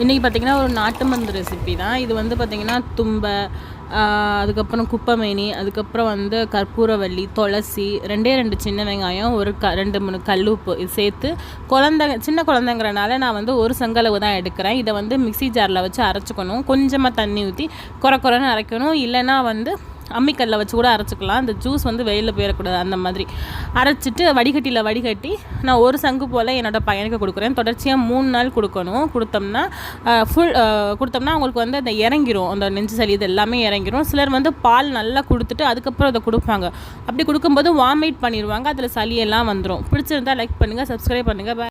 இன்றைக்கி பார்த்திங்கன்னா ஒரு நாட்டு மருந்து ரெசிபி தான். இது வந்து பார்த்திங்கன்னா தும்பை, அதுக்கப்புறம் குப்பைமேனி, அதுக்கப்புறம் வந்து கற்பூரவள்ளி, துளசி, 2 சின்ன வெங்காயம், ஒரு 2-3 கல்லுப்பு இது சேர்த்து சின்ன குழந்தைங்கிறனால நான் வந்து ஒரு செங்கலவு தான் எடுக்கிறேன். இதை வந்து மிக்ஸி ஜாரில் வச்சு அரைச்சிக்கணும். கொஞ்சமாக தண்ணி ஊற்றி குறைன்னு அரைக்கணும். இல்லைன்னா வந்து அம்மிக்கல்லில் வச்சு கூட அரைச்சிக்கலாம். அந்த ஜூஸ் வந்து வெளியில் போயிடக்கூடாது. அந்த மாதிரி அரைச்சிட்டு வடிகட்டியில் வடிகட்டி நான் ஒரு சங்கு போல் என்னோடய பையனுக்கு கொடுக்குறேன். தொடர்ச்சியாக 3 நாள் கொடுக்கணும். கொடுத்தோம்னா அவங்களுக்கு வந்து அந்த இறங்கிரும், அந்த நெஞ்சு சளி இது எல்லாமே இறங்கிரும். சிலர் வந்து பால் நல்லா கொடுத்துட்டு அதுக்கப்புறம் அதை கொடுப்பாங்க. அப்படி கொடுக்கும்போது வாமிட் பண்ணிடுவாங்க. அதில் சளியெல்லாம் வந்துடும். பிடிச்சிருந்தால் லைக் பண்ணுங்கள், சப்ஸ்கிரைப் பண்ணுங்கள்.